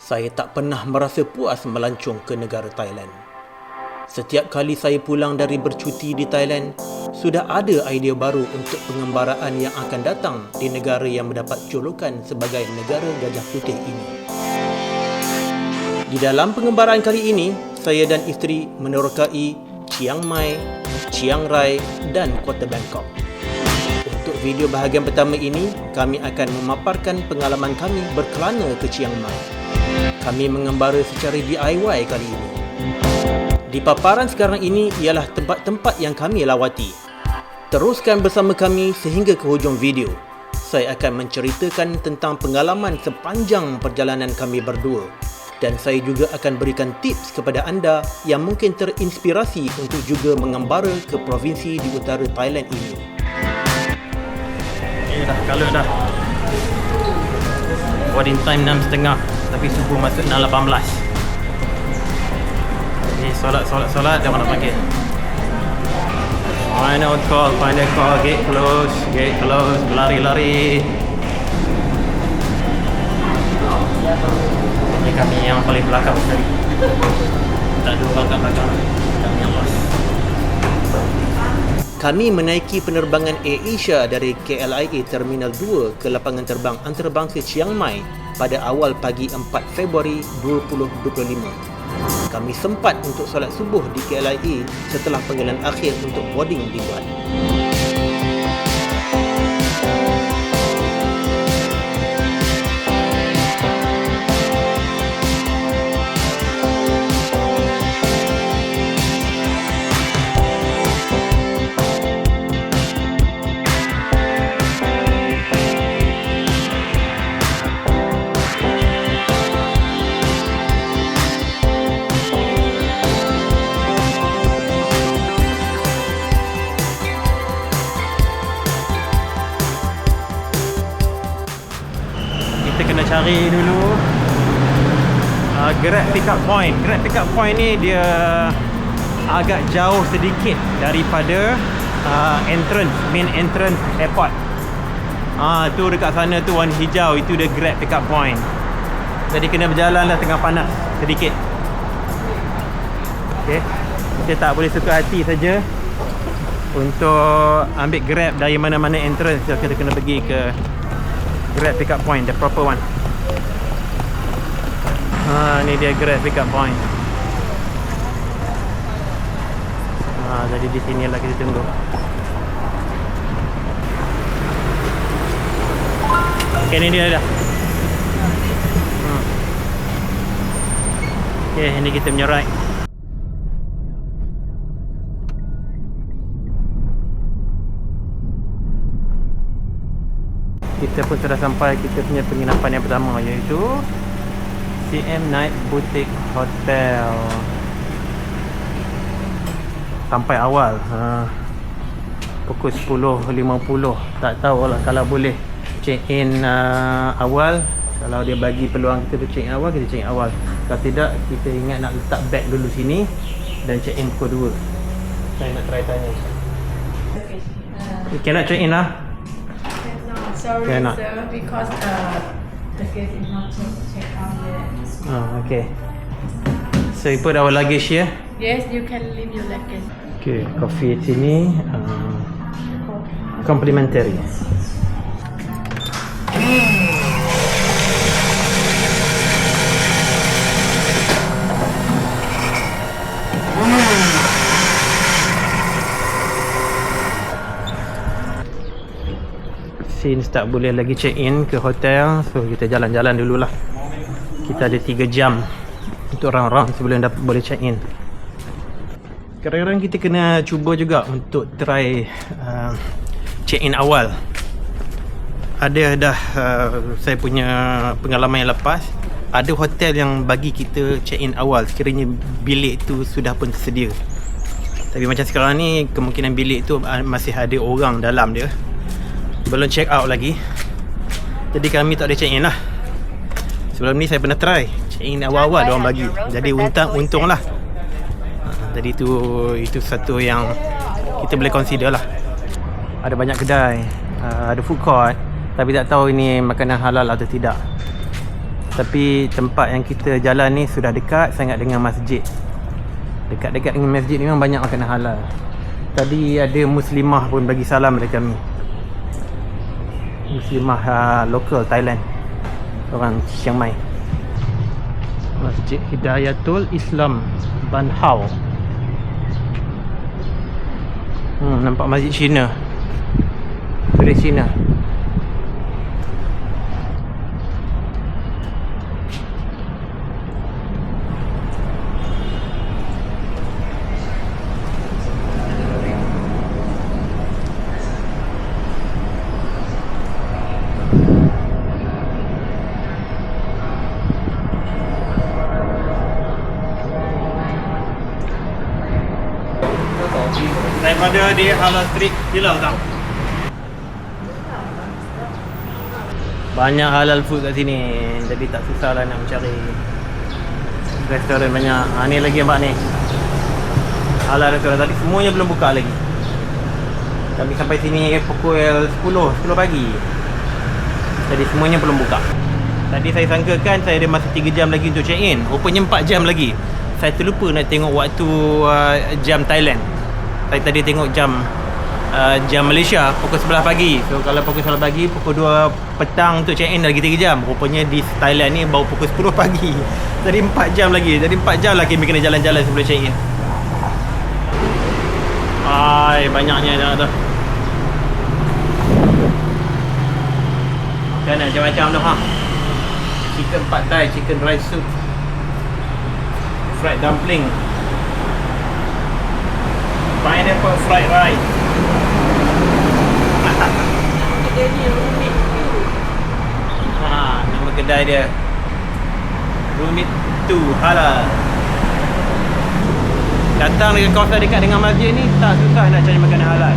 Saya tak pernah merasa puas melancong ke negara Thailand. Setiap kali saya pulang dari bercuti di Thailand, sudah ada idea baru untuk pengembaraan yang akan datang di negara yang mendapat julukan sebagai negara gajah putih ini. Di dalam pengembaraan kali ini, saya dan isteri menerokai Chiang Mai, Chiang Rai dan Kota Bangkok. Untuk video bahagian pertama ini, kami akan memaparkan pengalaman kami berkelana ke Chiang Mai. Kami mengembara secara DIY kali ini. Di paparan sekarang ini ialah tempat-tempat yang kami lawati. Teruskan bersama kami sehingga ke hujung video. Saya akan menceritakan tentang pengalaman sepanjang perjalanan kami berdua. Dan saya juga akan berikan tips kepada anda yang mungkin terinspirasi untuk juga mengembara ke provinsi di utara Thailand ini. Dah kalau dah boarding time 6.30, tapi subuh masuk 6.18. Ni solat dah mana panggil. Final call, gate close, lari. Ini kami yang paling belakang sekali. Tak ada orang kat belakang. Kami yang lost. Kami menaiki penerbangan Air Asia dari KLIA Terminal 2 ke lapangan terbang antarabangsa Chiang Mai pada awal pagi 4 Februari 2025. Kami sempat untuk solat subuh di KLIA setelah panggilan akhir untuk boarding dibuat. Kita kena cari dulu Grab Pickup Point. Grab Pickup Point ni dia agak jauh sedikit daripada main entrance airport. Tu dekat sana tu warna hijau, itu dia Grab Pickup Point. Jadi kena berjalan lah tengah panas sedikit. Okay. Kita tak boleh suka hati saja untuk ambil Grab dari mana-mana entrance. So, kita kena pergi ke Grab Pickup Point, the proper one. Ni dia Grab Pickup Point. Jadi di sini lah kita tunggu. Okay, ni dia dah. Okay, ini kita punya ride. Kita pun sudah sampai kita punya penginapan yang pertama, iaitu CM Night Boutique Hotel. Sampai awal pukul 10.50. Tak tahu lah kalau boleh check in awal. Kalau dia bagi peluang kita check in awal, kita check in awal. Kalau tidak, kita ingat nak letak beg dulu sini dan check in pukul 2. Saya nak try tanya. You cannot check in lah. Sorry, sir, because the gate is not checked out yet. Okay. So you put our luggage here? Yes, you can leave your luggage. Okay, coffee sini complimentary. Since tak boleh lagi check in ke hotel, so kita jalan-jalan dululah. Kita ada 3 jam untuk round-round sebelum dapat boleh check in. Kadang-kadang kita kena cuba juga untuk try check in awal. Ada dah saya punya pengalaman yang lepas, ada hotel yang bagi kita check in awal sekiranya bilik tu sudah pun tersedia. Tapi macam sekarang ni, kemungkinan bilik tu masih ada orang dalam dia, belum check out lagi. Jadi kami tak boleh check in lah. Sebelum ni saya pernah try check in awal-awal diorang bagi. Jadi untung lah. Jadi itu satu yang kita boleh consider lah. Ada banyak kedai, ada food court, tapi tak tahu ini makanan halal atau tidak. Tapi tempat yang kita jalan ni sudah dekat sangat dengan masjid. Dekat-dekat dengan masjid ni memang banyak makanan halal. Tadi ada muslimah pun bagi salam dekat kami. Muslimah lokal Thailand, orang Chiang Mai. Masjid Hidayatul Islam Ban Hao. Nampak masjid Cina. Dari Cina. Daripada di halal street hilang tak? Banyak halal food kat sini, jadi tak susah lah nak mencari restoran banyak. Ni lagi nampak ni halal restoran, tadi semuanya belum buka lagi. Kami sampai sini pukul 10 pagi, jadi semuanya belum buka. Tadi saya sangkakan saya ada masa 3 jam lagi untuk check in, rupanya 4 jam lagi. Saya terlupa nak tengok waktu jam Thailand. Saya tadi tengok jam Malaysia pukul 11 pagi. So kalau pukul 11 pagi, pukul 2 petang untuk check in lagi 3 jam. Rupanya di Thailand ni baru pukul 10 pagi. Jadi 4 jam lagi. Jadi 4 jam lagi kami kena jalan-jalan sebelum check in. Ai, banyaknya dah tu. Makanan macam-macam tu ha. Chicken pad thai, chicken rice soup, fried dumpling, pineapple fried rice. Nama kedai dia Rumit Tu Halal. Datang dekat kawasan dekat dengan masjid ni tak susah nak cari makanan halal.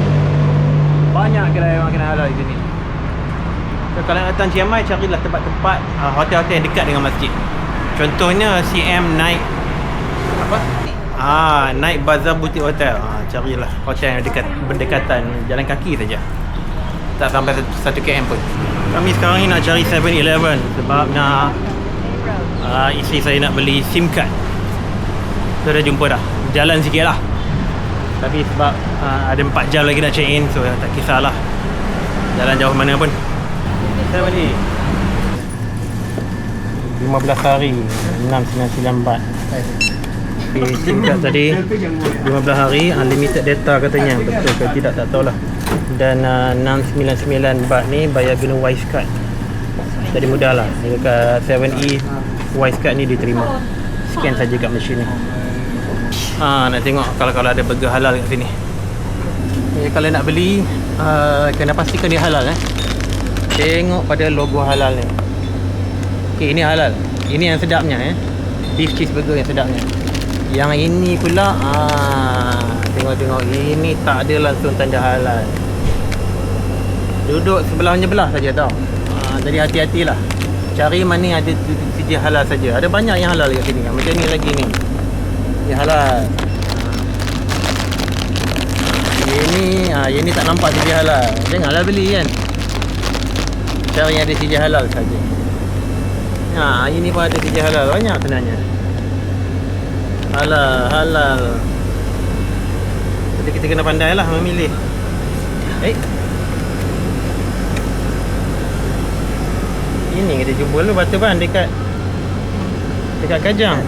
Banyak kedai makanan halal di sini. So, kalau datang Chiang Mai, carilah tempat-tempat hotel-hotel yang dekat dengan masjid. Contohnya CM Night Night Bazaar Boutique Hotel. Carilah hotel yang dekat, berdekatan jalan kaki saja. Tak sampai 1 km pun. Kami sekarang ni nak cari 7-Eleven sebab nak isteri saya nak beli SIM card. So dah jumpa dah. Jalan sikit lah. Tapi sebab ada 4 jam lagi nak check in, so tak kisahlah jalan jauh mana pun. Saya beli 15 hari 699 baht. SIM card tadi 15 hari unlimited data katanya. Betul ke tidak tak tahulah. Dan 699 baht ni bayar guna Wise card. Jadi mudah lah. Dekat 7E Wise card ni diterima. Scan saja kat mesin ni. Nak tengok kalau ada burger halal kat sini. Kalau nak beli kena pastikan dia halal Tengok pada logo halal ni. Okey, ini halal. Ini yang sedapnya beef cheeseburger yang sedapnya. Yang ini pula tengok ini tak ada langsung tanda halal. Duduk sebelahnya belah saja tau. Jadi hati-hatilah. Cari mana ada sijil halal saja. Ada banyak yang halal kat sini. Macam ni lagi ni. Ini halal. Ini tak nampak sijil halal. Janganlah beli kan. Cari yang ada sijil halal saja. Ini pun ada sijil halal. Banyak sebenarnya. Halal. Jadi kita kena pandai lah memilih. Ini kita jumpa dulu batu ban dekat Kajang.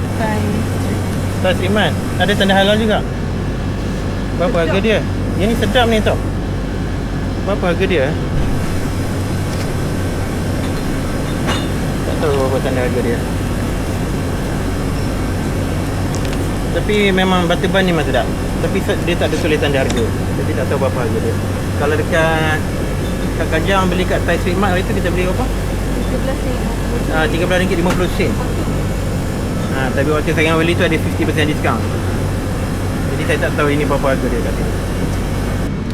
Thai Iman. Ada tanda halal juga. Berapa harga dia? Yang ni sedap ni tau. Berapa harga dia? Tak tahu berapa tanda harga dia. Tapi memang batu ban ni memang sedap. Tapi dia tak ada tulis tanda harga. Jadi tak tahu berapa harga dia. Kalau dekat Kajang beli kat Thai Street Mart itu kita beli berapa? RM13.50. Tapi waktu saya beli tu ada 50% diskaun. Jadi saya tak tahu ini berapa harga dia kat sini.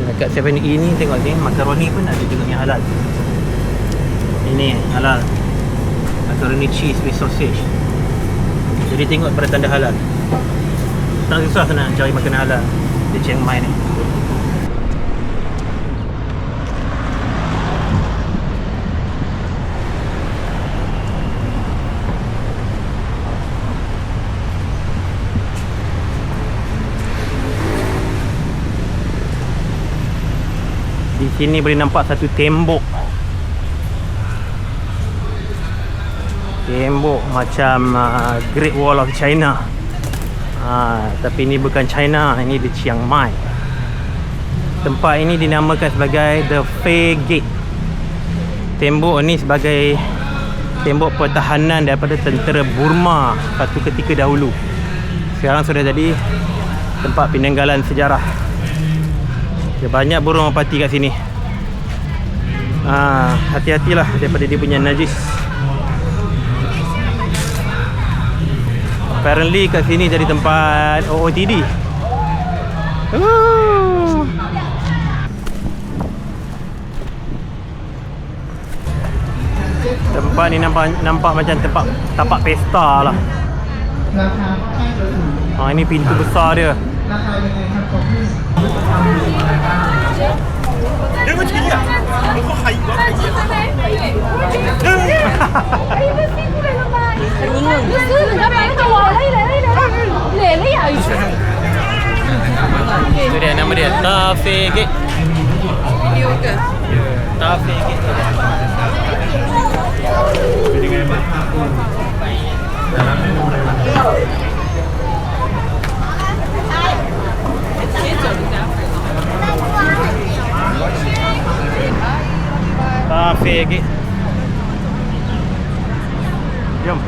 Dekat 7E ni tengok ni, makaroni pun ada juga yang halal. Ini halal. Makaroni cheese with sausage. Jadi tengok pada tanda halal. Tak susah nak cari makanan halal di Chiang Mai ni. sini boleh nampak satu tembok. Tembok macam Great Wall of China. Tapi ini bukan China, ini di Chiang Mai. Tempat ini dinamakan sebagai The Fei Gate. Tembok ni sebagai tembok pertahanan daripada tentera Burma satu ketika dahulu. Sekarang sudah jadi tempat peninggalan sejarah. Banyak burung merpati kat sini. Hati-hatilah daripada dia punya najis. Apparently kat sini jadi tempat OOTD. Tempat ni nampak macam tempat tapak pesta lah. Ini pintu besar dia. Itu dia, nama dia Ta Fei Gate. Ta Fei Gate. Ta Fei Gate. Jom.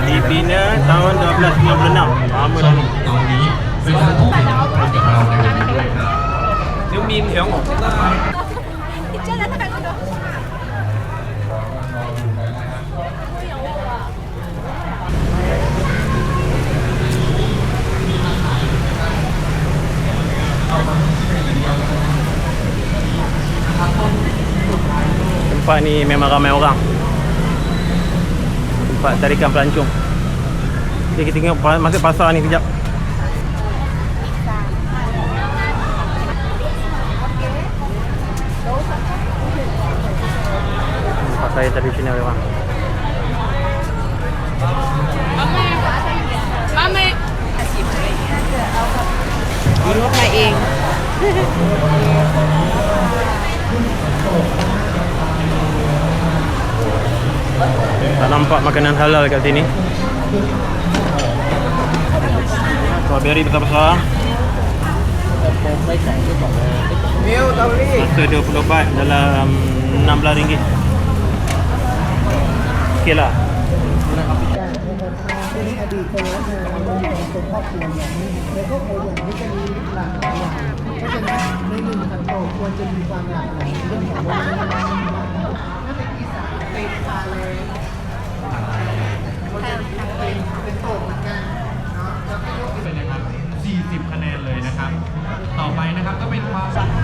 Dibina tahun 1256. Lama dah ni. Nếu min thì không tempat ni memang ramai orang. Tempat tarikan pelancong. Jadi kita tengok masuk pasar ni sekejap. Pasar yang tradisional orang. Mami. Ini my ing. Tak nampak makanan halal kat sini. Strawberry besar-besar. Masa 20 baht dalam RM16. Okey lah.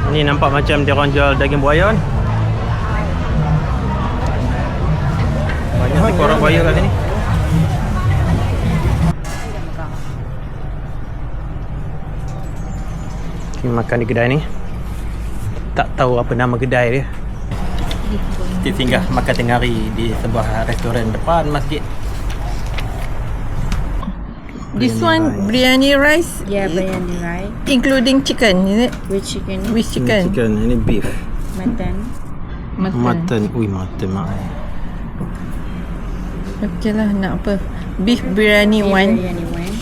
Ni nampak macam dia orang jual daging buaya ni. Banyak ekor buaya kat sini. Kita makan di kedai ni. Tak tahu apa nama kedai dia. Kita singgah makan tengah hari di sebuah restoran depan masjid. This one biryani rice. Yeah, biryani rice. Including chicken, is it? With chicken. With chicken. Chicken, ini beef. Mutton. Mutton. Ui, mutton mak. Okey lah, nak apa? Beef biryani one. Biryani one.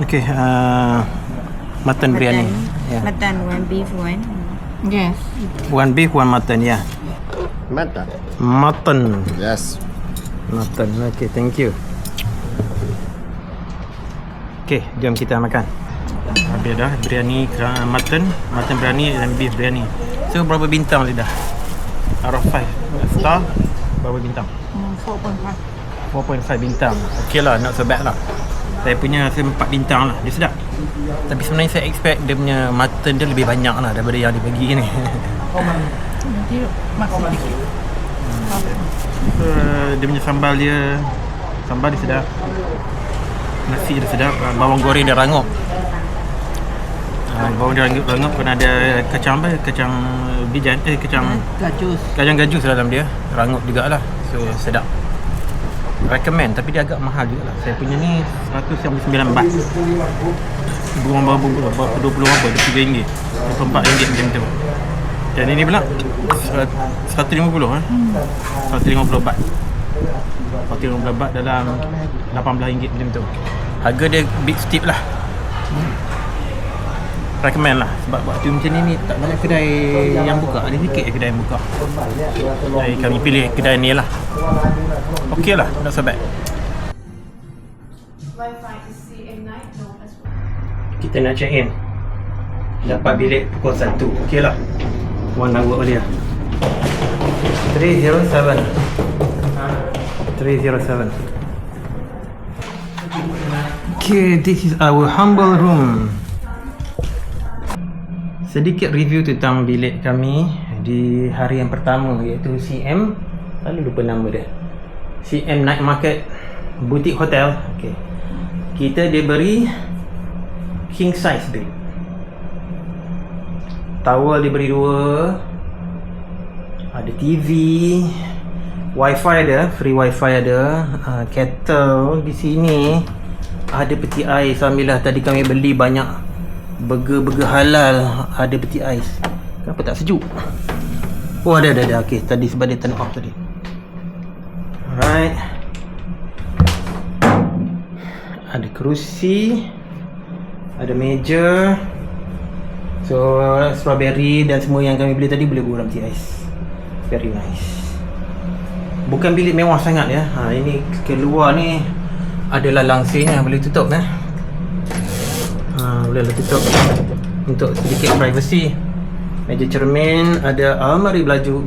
Okay, mutton biryani. Yeah. Mutton one, beef one. Yes. One beef, one mutton, yeah. Mutton. Mutton. Yes. Mutton. Okay, thank you. Okay, jom kita makan. Habis dah biryani, mutton biryani dan beef biryani. So berapa bintang lidah? Out of 5 star, berapa bintang? 4.5 bintang. Okay lah, not so bad lah. Saya punya rasa 4 bintang lah. Dia sedap. Tapi sebenarnya saya expect dia punya mutton dia lebih banyak lah daripada yang dia bagi ni. Nanti makan sikit. Dia punya sambal dia sedap, nasi dia sedap, bawang goreng dia rangup. Bawang dia rangup, kena ada kacang bijan, kacang gajus dalam dia, rangup jugalah. So sedap. Recommend, tapi dia agak mahal juga lah. Saya punya ni 199 baht. Buang berapa 20 apa, RM3, RM4 macam tu. Dan ini pula 150 150 baht. 150 baht dalam RM18 macam tu. Harga dia big steep lah. Recommend lah. Sebab waktu macam ni tak banyak kedai yang buka. Ada sikit kedai yang buka. Jadi kami pilih kedai ni lah. Okey lah, not so bad. Kita nak check in. Dapat bilik pukul 1. Okey lah. One hour earlier. 307. Okay, this is our humble room. Sedikit review tentang bilik kami di hari yang pertama, iaitu CM, selalu lupa nama dia, CM Night Market Boutique Hotel. Okay. Kita diberi king size bed. Towel diberi 2. Ada TV, wifi ada, free wifi ada, kettle di sini, ada peti ais. Alhamdulillah tadi kami beli banyak burger halal, ada peti ais. Kenapa tak sejuk? Oh ada. Okey, tadi sebab dia turn off tadi. Alright. Ada kerusi, ada meja. So strawberry dan semua yang kami beli tadi boleh gurau peti ais. Very nice. Bukan bilik mewah sangat ya. Ini keluar ni adalah langsirnya, boleh tutup boleh tutup untuk sedikit privacy. Meja cermin, ada almari baju,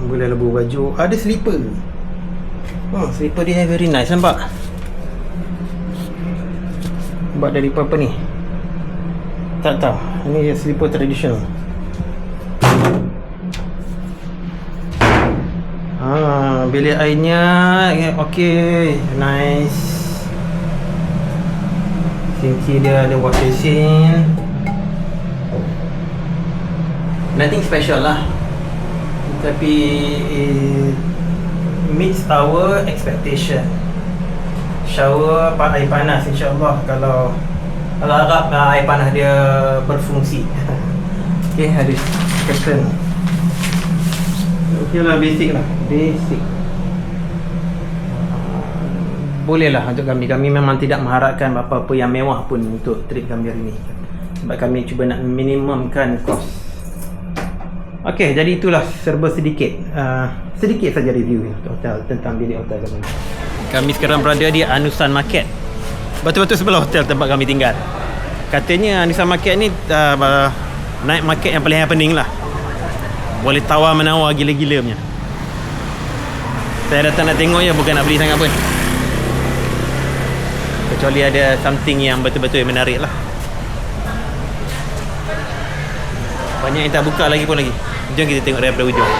boleh lebur baju, ada slipper. Slipper dia very nice, nampak? Buat dari apa ni? Tak tahu. Ini slipper traditional. Bilik airnya okey, nice. Sinki dia ada wash basin. Nothing special lah, tapi meets our expectation. Shower air panas, insyaAllah. Kalau harap air panas dia berfungsi. Okay, ada curtain. Okay lah, basic. Boleh lah untuk kami. Kami memang tidak mengharapkan apa-apa yang mewah pun untuk trip kami hari ni, sebab kami cuba nak minimumkan kos. Okey, jadi itulah serba sedikit saja review hotel, tentang bilik hotel kami. Kami sekarang berada di Anusan Market, betul-betul sebelah hotel tempat kami tinggal. Katanya Anusan Market ni night market yang paling happening lah. Boleh tawar-menawar gila-gila punya. Saya datang nak tengok je, bukan nak beli sangat pun, kecuali ada something yang betul-betul menarik lah. Banyak yang tak buka lagi. Jom kita tengok daripada ujung.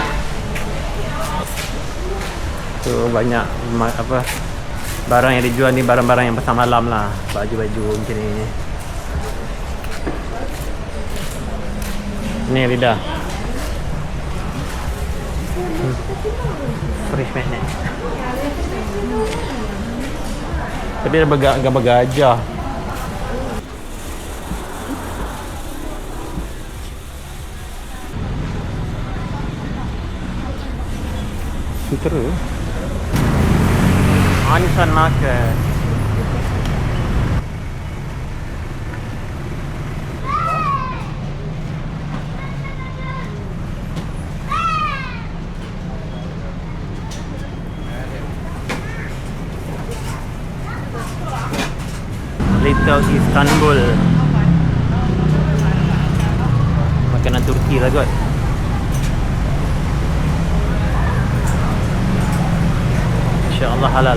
So banyak barang yang dijual ni, barang-barang yang pasal malam lah. Baju-baju macam ni. Ni lidah fresh magnet. Tapi ada gambar gajah. Sutera Anusan Market. Little Istanbul. Makanan Turki lah kot. InsyaAllah halal.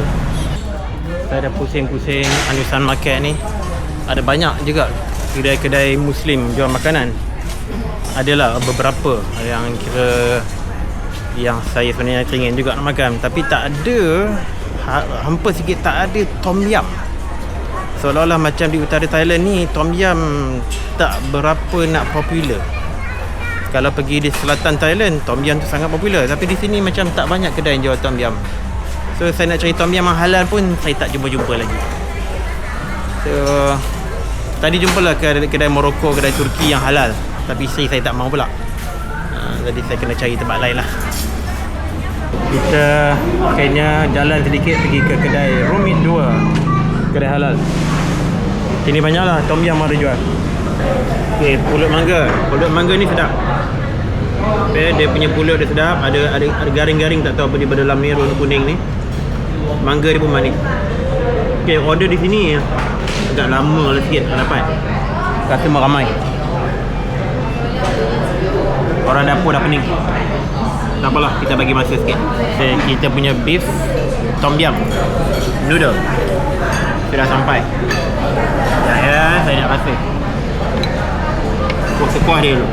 Saya dah pusing-pusing Anusan Market ni. Ada banyak juga kedai-kedai Muslim jual makanan. Adalah beberapa yang kira yang saya sebenarnya teringin juga nak makan, tapi tak ada, hampa sikit tak ada tom yum. Seolah-olah macam di utara Thailand ni tom yum tak berapa nak popular. Kalau pergi di selatan Thailand, tom yum tu sangat popular, tapi di sini macam tak banyak kedai yang jual tom yum. So saya nak cari tom yum yang halal pun saya tak jumpa-jumpa lagi. So tadi jumpalah kedai Morocco, kedai Turki yang halal, tapi isteri saya tak mau pula. Jadi saya kena cari tempat lain lah. Kita akhirnya jalan sedikit pergi ke kedai Rumit 2, kedai halal. Sini banyaklah tom yum ada jual. Okay, pulut mangga ni sedap. Okay, dia punya pulut dia sedap. Ada garing-garing tak tahu apa di dalam ni, warna kuning ni. Mangga dia pun manis. Okay, order di sini agak lama lah sikit dapat. Customer ramai. Orang dapur dah pening. Tak apalah, kita bagi masa sikit. Okay, kita punya beef tom yum noodle sudah sampai. Ya, saya nak rasa. Kuah dia dulu.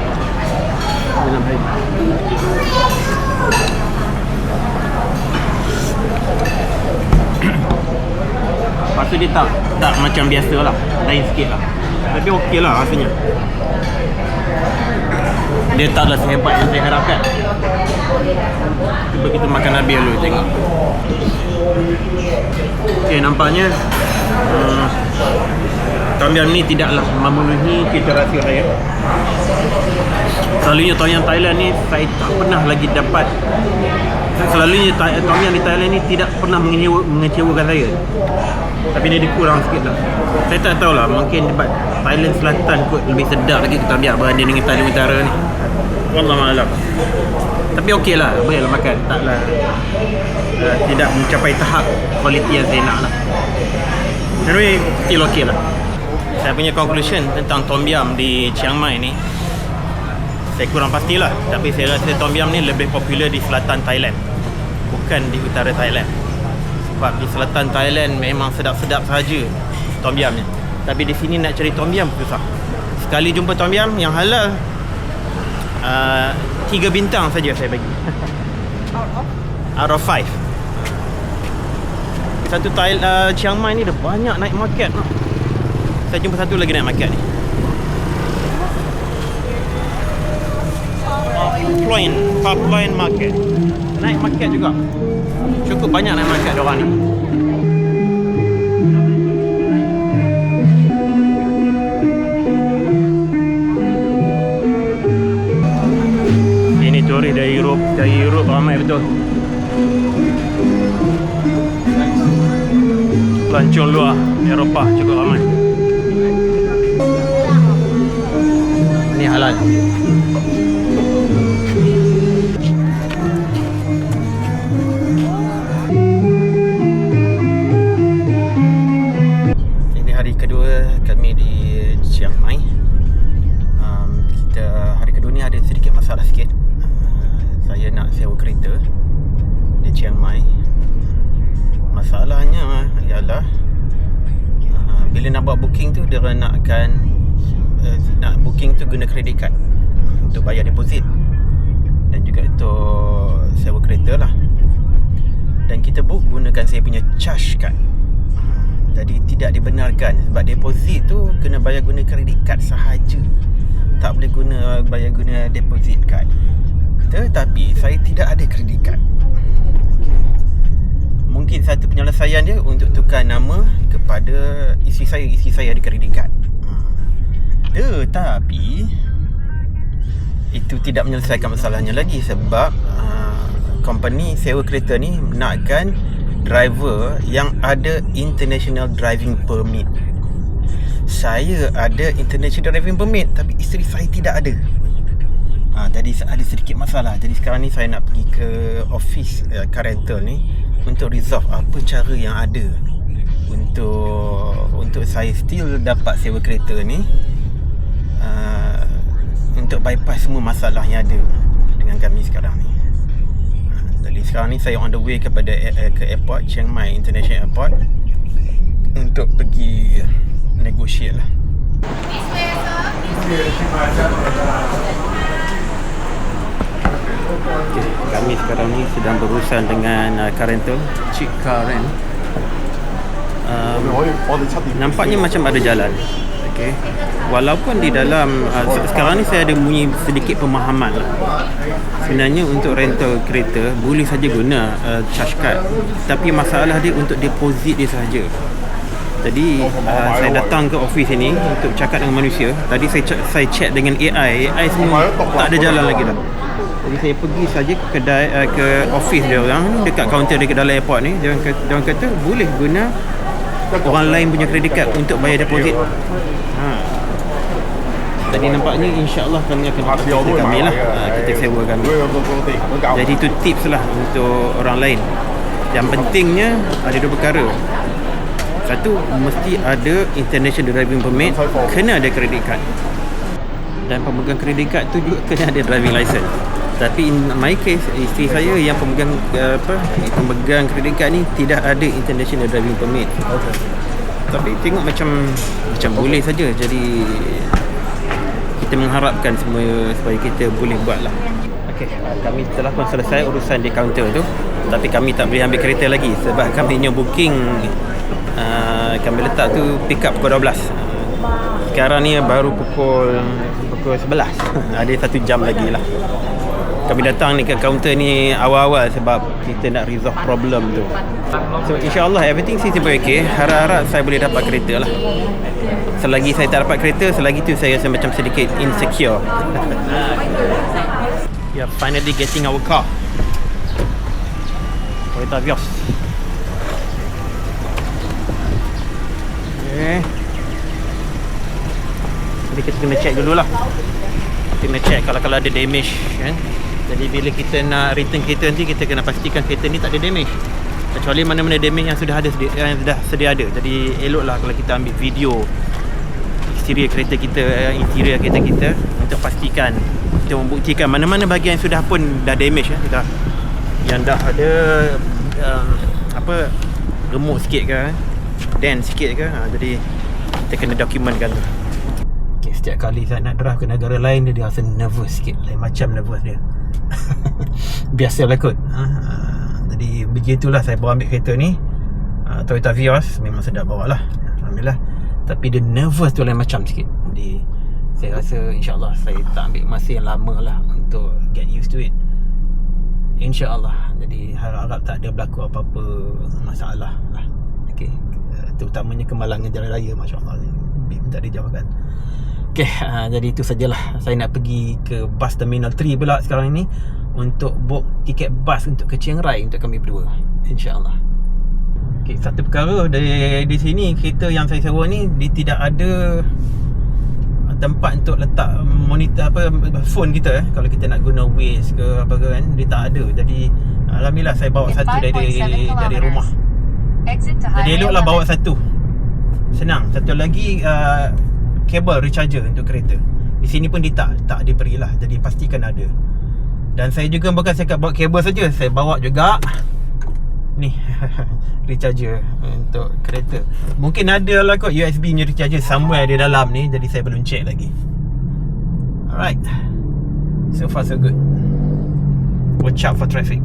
Lepas tu dia tak macam biasa lah, lain sikit lah. Tapi okey lah rasanya. Dia taklah sehebat yang saya harapkan. Cuba kita makan habis dulu, tengok. Okay, nampaknya tom yum ni tidaklah memenuhi cita rasa saya. Selalunya tom yum Thailand ni saya tak pernah lagi dapat. Selalunya tom yum di Thailand ni tidak pernah mengecewakan saya. Tapi ni dia kurang sikit lah. Saya tak tahulah, mungkin sebab Thailand Selatan kot lebih sedap lagi tom yum berbanding dengan Thailand Utara ni. Wallahualam. Tapi okey lah, bolehlah makan. Taklah tidak mencapai tahap kualiti yang saya nak lah. Anyway, still okey lah. Saya punya conclusion tentang tom yum di Chiang Mai ni, saya kurang pastilah, tapi saya rasa tom yum ni lebih popular di selatan Thailand, bukan di utara Thailand. Sebab di selatan Thailand memang sedap-sedap sahaja tom yum ni. Tapi di sini nak cari tom yum susah. Sekali jumpa tom yum yang halal, 3 bintang saja saya bagi. Out of 5. Satu Chiang Mai ni dah banyak night market. Saya jumpa satu lagi night market ni. Paploin Market. Night market juga. Cukup banyak night market diorang ni. Ini turis dari Europe ramai betul. Pelancong luar Eropah cukup ramai. Ini halal. Ini hari kedua kami di Chiang Mai. Hari kedua ni ada sedikit masalah sikit. Saya nak sewa kereta di Chiang Mai. Masalahnya ialah bila nak buat booking tu, dia nakkan nak booking tu guna credit card untuk bayar deposit dan juga untuk sewa kereta lah. Dan kita book gunakan saya punya charge card. Jadi tidak dibenarkan sebab deposit tu kena bayar guna credit card sahaja, tak boleh bayar guna deposit card. Tetapi saya tidak ada credit card. Mungkin satu penyelesaian dia untuk tukar nama kepada isteri saya. Isteri saya ada credit card. Tetapi itu tidak menyelesaikan masalahnya lagi sebab company sewa kereta ni nakkan driver yang ada international driving permit. Saya ada international driving permit tapi isteri saya tidak ada. Jadi ada sedikit masalah. Jadi sekarang ni saya nak pergi ke office car rental ni untuk resolve apa cara yang ada untuk saya still dapat sewa kereta ni, untuk bypass semua masalah yang ada dengan kami sekarang ni. Jadi sekarang ni saya on the way kepada ke airport Chiang Mai International Airport untuk pergi negotiate lah. Okay, Kami sekarang ni sedang berurusan dengan car rental, Cik Car Rent. Nampaknya macam ada jalan. Okay. Walaupun di dalam sekarang ni saya ada bunyi sedikit pemahaman lah. Sebenarnya untuk rental kereta boleh saja guna charge card, tapi masalah dia untuk deposit dia sahaja. Jadi saya datang ke office ini untuk cakap dengan manusia. Tadi saya check dengan AI semua tak ada jalan lagi dah. Jadi saya pergi saja ke kedai ke office dia orang dekat kaunter dekat dalam airport ni. Dia orang kata boleh guna orang lain punya kredit card untuk bayar deposit. Jadi nampaknya insya-Allah kami akan dapat kereta kami lah, kita sewa kami. Jadi itu tips lah untuk orang lain. Yang pentingnya ada dua perkara. Satu, mesti ada international driving permit, kena ada credit card. Dan pemegang credit card tu juga kena ada driving license. Tapi in my case, isteri saya yang pemegang credit card ni tidak ada international driving permit. Tapi tengok macam boleh saja. Jadi kita mengharapkan supaya kita boleh buat lah. Okey, kami telah pun selesai urusan di kaunter tu. Tapi kami tak boleh ambil kereta lagi sebab kami punya booking kami letak tu pick up pukul 12. Sekarang ni baru pukul 11. Ada 1 jam lagi lah. Kami datang ni ke kaunter ni awal-awal sebab kita nak resolve problem tu. So insyaAllah everything seems to be okay. Harap-harap saya boleh dapat kereta lah. Selagi saya tak dapat kereta, selagi tu saya rasa macam sedikit insecure. We are finally getting our car. Toyota Vios. Okay. Jadi kita kena check dululah. Kena check kalau ada damage kan. Jadi bila kita nak return kereta nanti, kita kena pastikan kereta ni tak ada damage. Kecuali mana-mana damage yang sudah sedia ada. Jadi eloklah kalau kita ambil video interior kereta kita untuk pastikan, kita membuktikan mana-mana bahagian yang sudah pun dah damage yang dah ada remuk sikit ke, dent sikit ke, jadi kita kena dokumentkan tu. Okay, setiap kali saya nak drive ke negara lain, dia rasa nervous sikit, lain macam nervous dia. Biasalah kot. Jadi begitulah saya bawa ambil kereta ni, Toyota Vios. Memang sedap bawa lah, alhamdulillah. Tapi dia nervous tu lain macam sikit. Jadi saya rasa insyaAllah saya tak ambil masa yang lama lah untuk get used to it, insyaAllah. Jadi harap-harap tak ada berlaku apa-apa masalah lah. Okay, terutamanya kemalangan jalan raya, masya-Allah, tak dijawabkan. Okay, jadi itu sajalah. Saya nak pergi ke bus terminal 3 pula sekarang ni untuk book tiket bus untuk ke Chiang Rai untuk kami berdua, insyaAllah. Okay, satu perkara di sini, kereta yang saya sewa ni dia tidak ada tempat untuk letak monitor phone kita kalau kita nak guna Waze ke apa ke kan, dia tak ada. Jadi alhamdulillah saya bawa satu dari rumah. Jadi eloklah bawa satu, senang. Satu lagi kabel recharger untuk kereta. Di sini pun dia tak diberilah. Jadi pastikan ada. Dan saya juga bukan saya bawa kabel saja, saya bawa juga ni recharger untuk kereta. Mungkin ada lah kot USB punya recharger somewhere di dalam ni, jadi saya belum check lagi. Alright, so far so good. Watch out for traffic.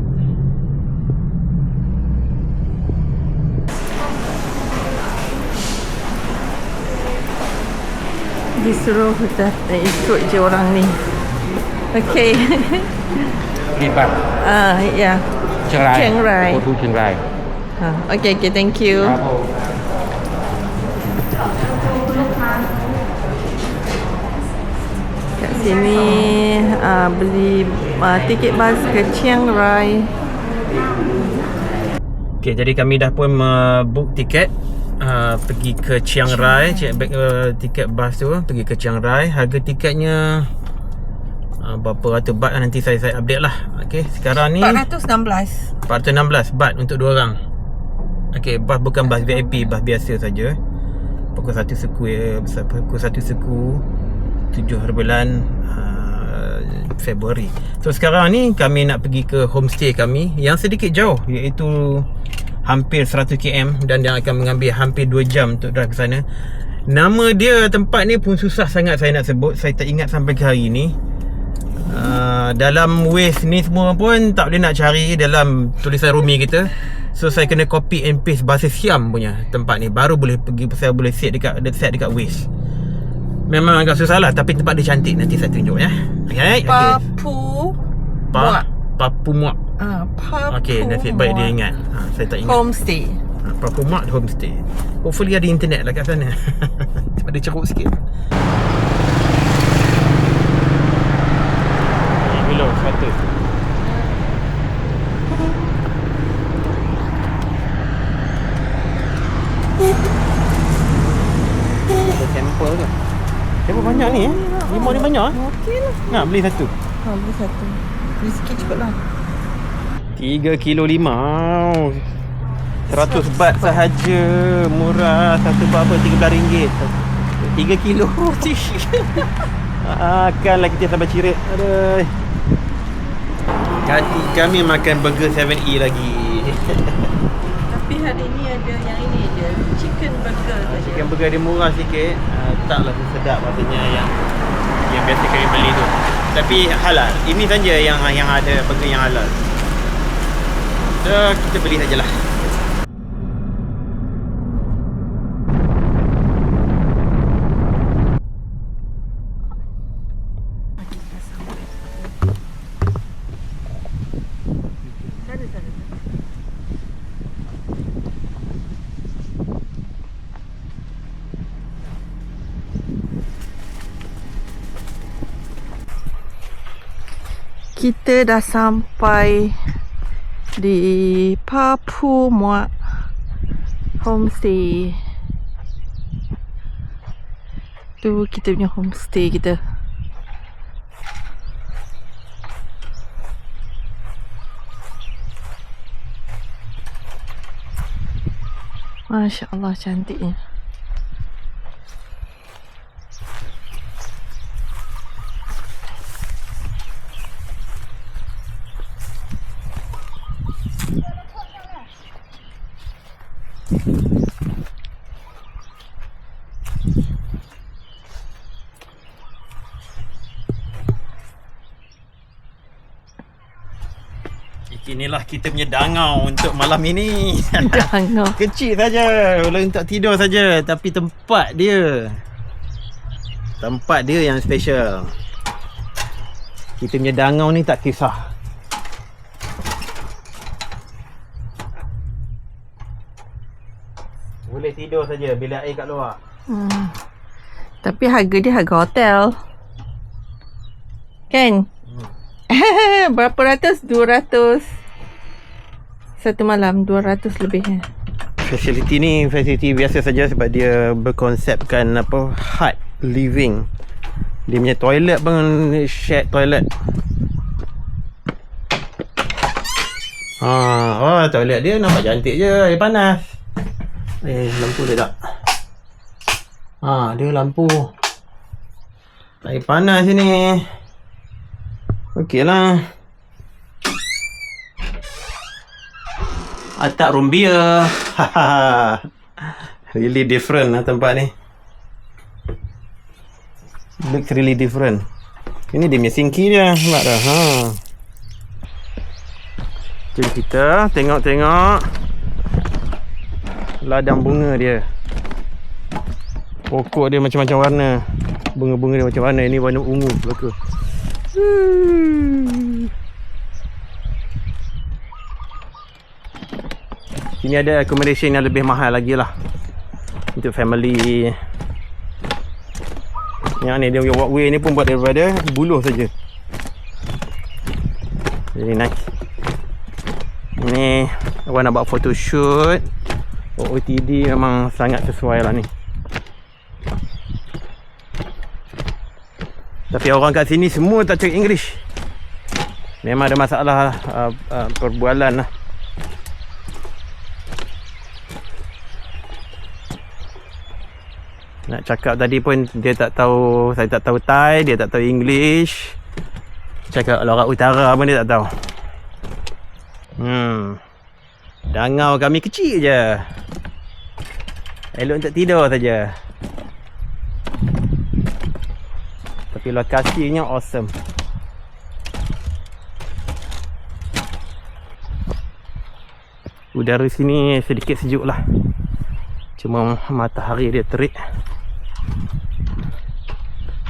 Disuruh dah ikut je orang ni. Okay. Lipat. Ya. Chiang Rai. Go to Chiang Rai. Okay, thank you. Kat sini beli tiket bas ke Chiang Rai. Okay, jadi kami dah pun book tiket pergi ke Chiang Rai, tiket bas tu pergi ke Chiang Rai. Harga tiketnya berapa ratus baht nanti saya update lah. Okay, sekarang ni 416 baht untuk 2 orang. Okay, bas bukan bas VIP, bas biasa saja. Pukul 1 suku 7 bulan Februari. So sekarang ni kami nak pergi ke homestay kami yang sedikit jauh, iaitu hampir 100 km, dan dia akan mengambil hampir 2 jam untuk drive ke sana. Nama dia tempat ni pun susah sangat saya nak sebut, saya tak ingat sampai ke hari ni. Dalam Waze ni semua pun tak boleh nak cari dalam tulisan Rumi kita. So saya kena copy and paste bahasa Siam punya tempat ni, baru boleh pergi, saya boleh set dekat Waze. Memang agak susah lah, tapi tempat dia cantik. Nanti saya tunjuk ya. Okay, Papu Muak. Papu Muak. Papu Okay, nasib baik dia ingat. Saya tak ingat. Homestay. Papu Muak Homestay. Hopefully ada internet lah kat sana. Ada ceruk sikit. Belum 100. Ada sampel ke? Sampel banyak ni Limau ni banyak Okey lah. Nak beli satu? Beli satu. Beli sikit cukup lah. 3 kilo limau 100 baht sahaja. Murah. Satu berapa? RM13. 3 kilo. Akanlah kita sampai Cirit. Aduh. Kami makan burger 7E lagi. Tapi hari ni ada yang ini je. Chicken burger saja. Chicken burger dia murah sikit. Taklah sedap rasanya yang biasa kami beli tu. Tapi halal. Ini saja yang ada burger yang halal. So kita beli sajalah. Kita dah sampai di Papu Muak Homestay. Tu kita punya homestay kita. Masya Allah, cantiknya. Inilah kita punya dangau untuk malam ini. Dangau. Kecil saja, untuk tidur saja, tapi tempat dia yang special. Kita punya dangau ni tak kisah. Boleh tidur saja bila air kat luar. Tapi harga dia harga hotel. Kan? Berapa ratus? 200 satu malam, 200 lebih. Fasiliti ni fasiliti biasa saja sebab dia berkonsepkan hut living. Dia punya toilet pun shared toilet. Toilet dia nampak cantik je. Air panas. Lampu dia tak? Dia lampu. Air panas sini. Okey lah. Atap room beer. Really different lah tempat ni. Looks really different. Ini dia punya sinki dia. Nampak dah. Jom kita tengok-tengok ladang bunga dia. Pokok dia macam-macam warna. Bunga-bunga dia macam warna. Ini warna ungu belaka. Sini ada accommodation yang lebih mahal lagi lah untuk family. Yang ni dia punya walkway ni pun buat daripada buluh saja. Jadi nice. Ni awak nak buat photoshoot, OOTD memang sangat sesuai lah ni. Tapi orang kat sini semua tak cakap English. Memang ada masalah perbualan lah. Nak cakap tadi pun dia tak tahu, saya tak tahu Thai, dia tak tahu English. Cakap lorak utara pun dia tak tahu. Dangau kami kecil je. Elok untuk tidur saja. Tapi lokasinya awesome. Udara sini sedikit sejuk lah. Cuma matahari dia terik.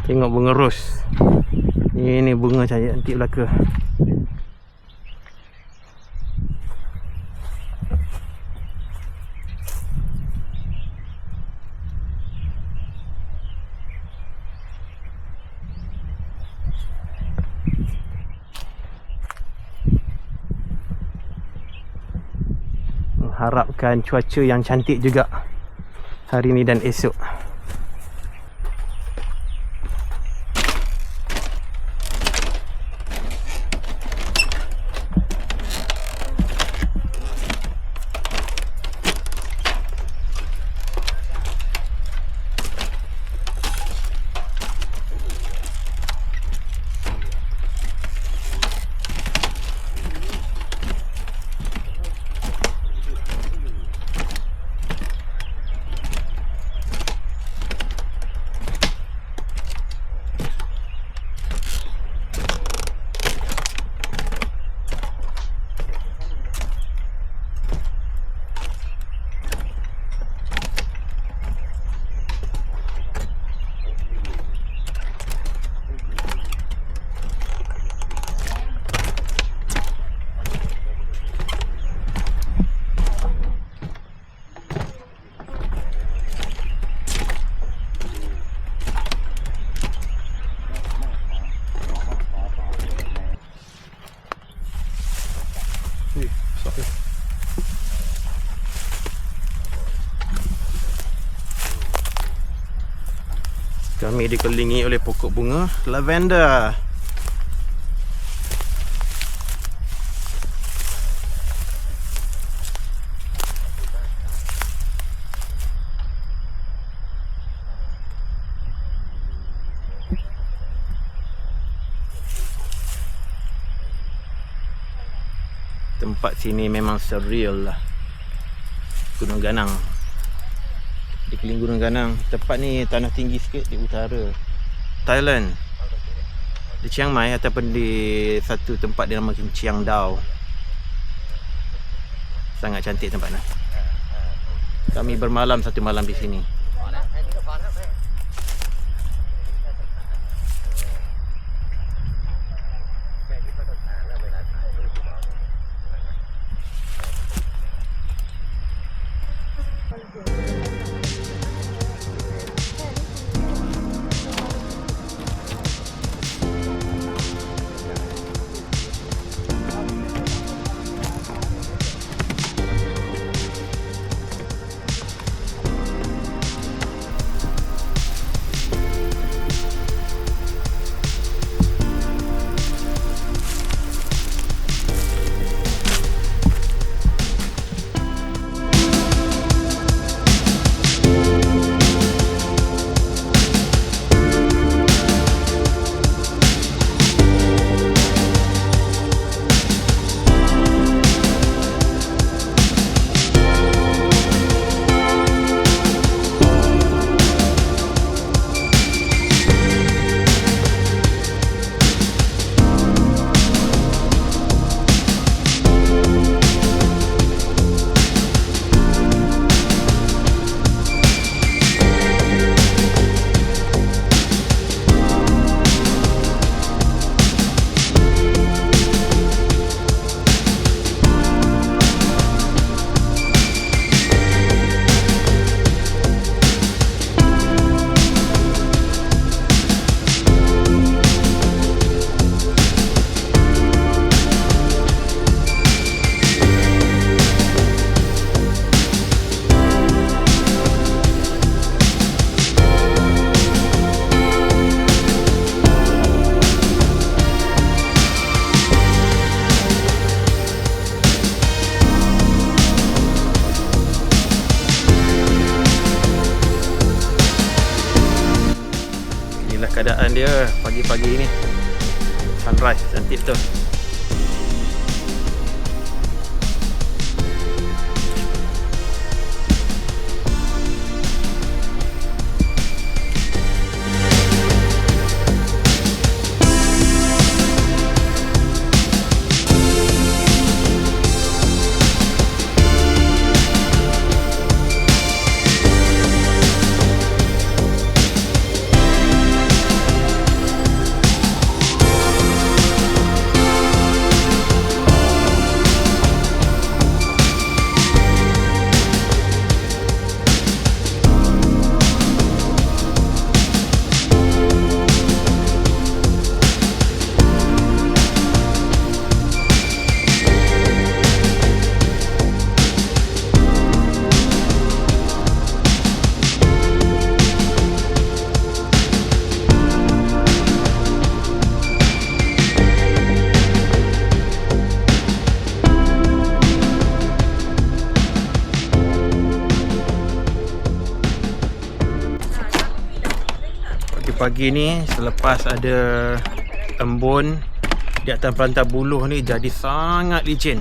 Tengok bunga ros. Ini bunga cantik belaka. Harapkan cuaca yang cantik juga hari ni dan esok. Kami dikelilingi oleh pokok bunga lavender. Tempat sini memang surreal lah. Gunung Ganang. Dikelilingi Gunung Ganang. Tempat ni tanah tinggi sikit di utara Thailand, di Chiang Mai, ataupun di satu tempat dinamakan Chiang Dao. Sangat cantik tempat ni. Kami bermalam satu malam di sini. Keadaan dia pagi-pagi ni, sunrise cantik tu. pagi ni selepas ada embun di atas pelantar buluh ni jadi sangat licin.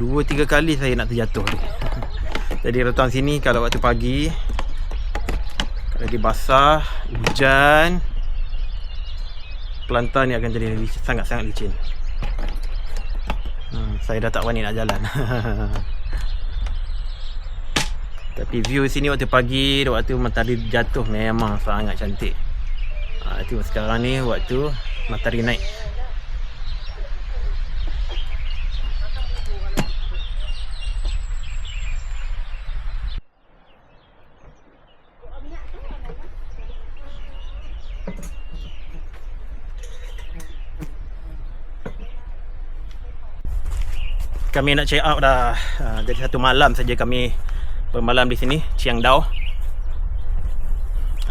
2-3 kali saya nak terjatuh ni. Jadi datang sini kalau waktu pagi, kalau dia basah, hujan, pelantar ni akan jadi sangat-sangat licin. Saya dah tak berani nak jalan. Tapi view sini waktu pagi, waktu matahari jatuh memang sangat cantik. Tengok sekarang ni waktu matahari naik. Kami nak check out dah. Jadi satu malam saja kami bermalam di sini, Chiang Dao.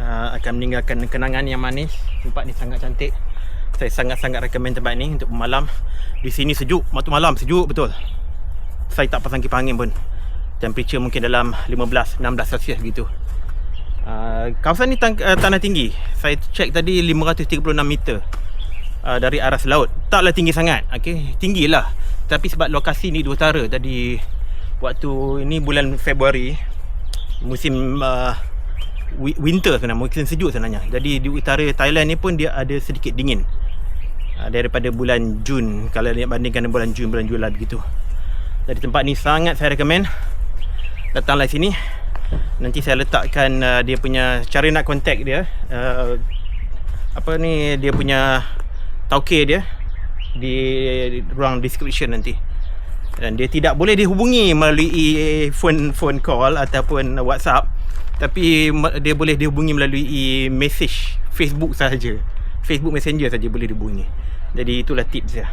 Akan meninggalkan kenangan yang manis. Tempat ni sangat cantik. Saya sangat-sangat recommend tempat ni untuk bermalam. Di sini sejuk, waktu malam sejuk betul. Saya tak pasang kipas angin pun. Temperature mungkin dalam 15-16 Celsius gitu. Kawasan ni tanah tinggi. Saya check tadi 536 meter dari aras laut. Taklah tinggi sangat, okay? Tinggilah. Tapi sebab lokasi ni di utara, tadi waktu ini bulan Februari, musim winter sebenarnya, musim sejuk sebenarnya. Jadi di utara Thailand ni pun dia ada sedikit dingin daripada bulan Jun, kalau dia bandingkan dengan bulan Jun, bulan Julai begitu. Jadi tempat ni sangat saya recommend. Datanglah sini. Nanti saya letakkan dia punya cara nak contact dia, dia punya tauke dia di ruang description nanti. Dan dia tidak boleh dihubungi melalui phone call ataupun WhatsApp, tapi dia boleh dihubungi melalui message Facebook sahaja. Facebook Messenger saja boleh dihubungi. Jadi itulah tips dia.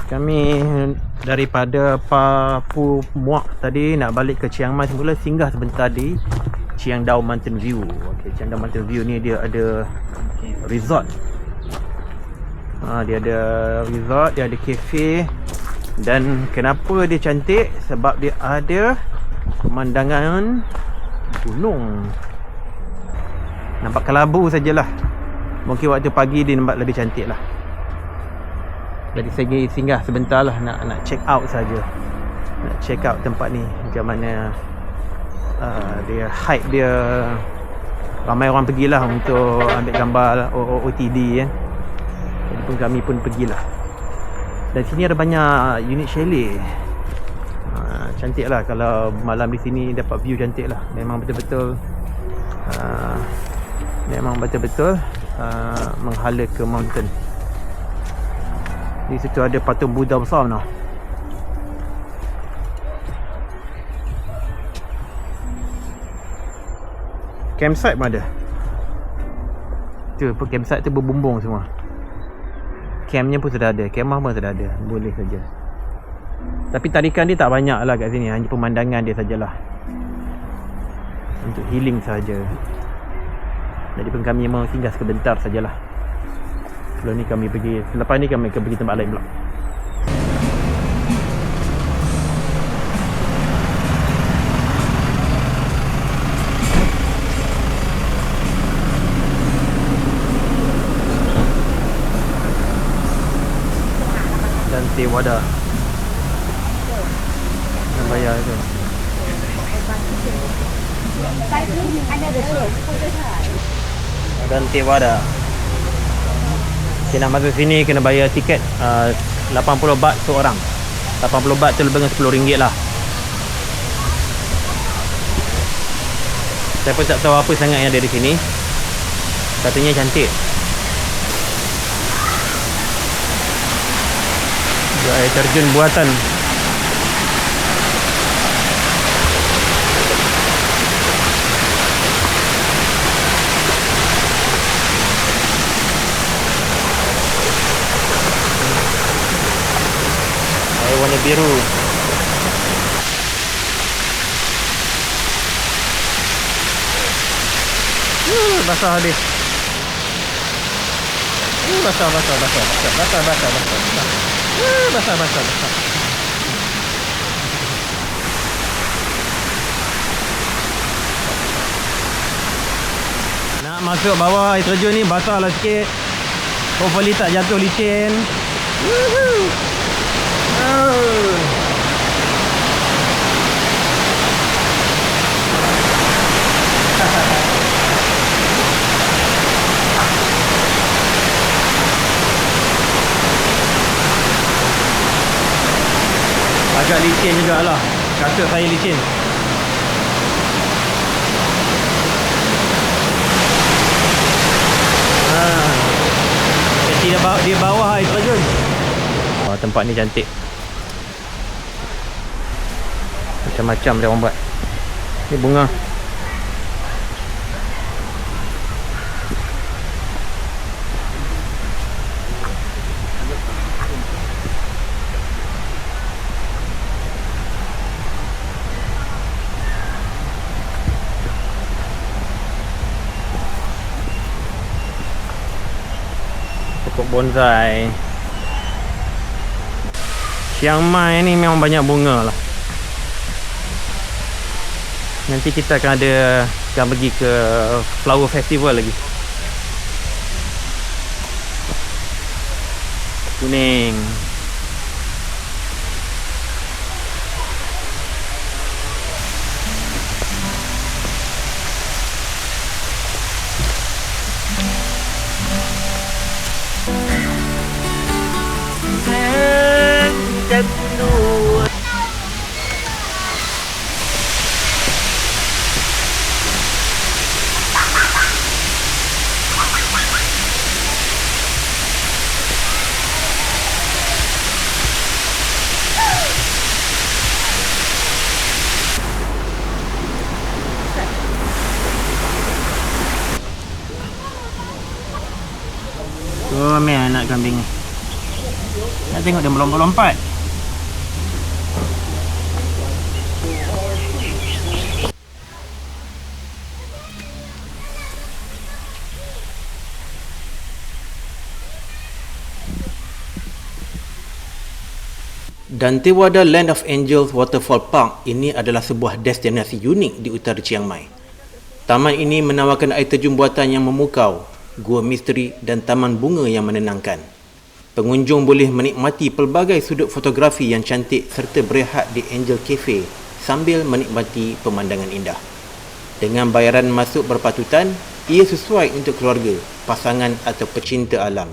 Kami daripada Papua Muak tadi nak balik ke Chiang Mai, semula singgah sebentar di Chiang Dao Mountain View. Okey, Chiang Dao Mountain View ni dia ada resort. Dia ada resort, dia ada cafe. Dan kenapa dia cantik? Sebab dia ada pemandangan gunung. Nampak kelabu sajalah. Mungkin waktu pagi dia nampak lebih cantik lah. Jadi saya singgah sebentar lah, nak check out saja. Nak check out tempat ni macam mana dia hype dia. Ramai orang pergilah untuk ambil gambar OOTD kan. Jadi pun kami pun pergilah. Dan sini ada banyak unit chalet. Cantik lah kalau malam di sini dapat view cantik lah. Memang betul-betul menghala ke mountain. Di situ ada patung Buddha besar noh. Campsite pun ada. Tu campsite tu berbumbung semua. Campnya pun sudah ada, kemah pun sudah ada. Boleh saja. Tapi tarikan dia tak banyak lah kat sini. Hanya pemandangan dia sajalah. Untuk healing saja. Jadi pun kami memang singgah sebentar sajalah. Sebelum ni kami pergi, selepas ni kami akan pergi tempat lain pula. Dan Tewada nak bayar tu. Dan Tewada. Okay, nak masuk sini kena bayar tiket 80 baht seorang. 80 baht tu lebih dengan RM10 lah. Saya pun tak tahu apa sangat yang ada di sini. Katanya cantik. Air terjun buatan. Air warna biru. Basah habis. Basah. Basah. Nak masuk bawah air terjun ni basah lah sikit. Hopefully tak jatuh licin. Woohoo. Oh. Agak licin jugalah. Kasut saya licin. Di bawah air terjun. Wah, tempat ni cantik. Macam-macam dia orang buat. Ni bunga. Pokok bonsai. Chiang Mai ni memang banyak bunga lah. Nanti kita akan pergi ke flower festival lagi. Kuning. Comel anak kambing ni. Nak tengok dia melompat-lompat. Dantewada Land of Angels Waterfall Park ini adalah sebuah destinasi unik di utara Chiang Mai. Taman ini menawarkan air terjun buatan yang memukau, gua misteri dan taman bunga yang menenangkan. Pengunjung boleh menikmati pelbagai sudut fotografi yang cantik serta berehat di Angel Cafe sambil menikmati pemandangan indah. Dengan bayaran masuk berpatutan, ia sesuai untuk keluarga, pasangan atau pecinta alam.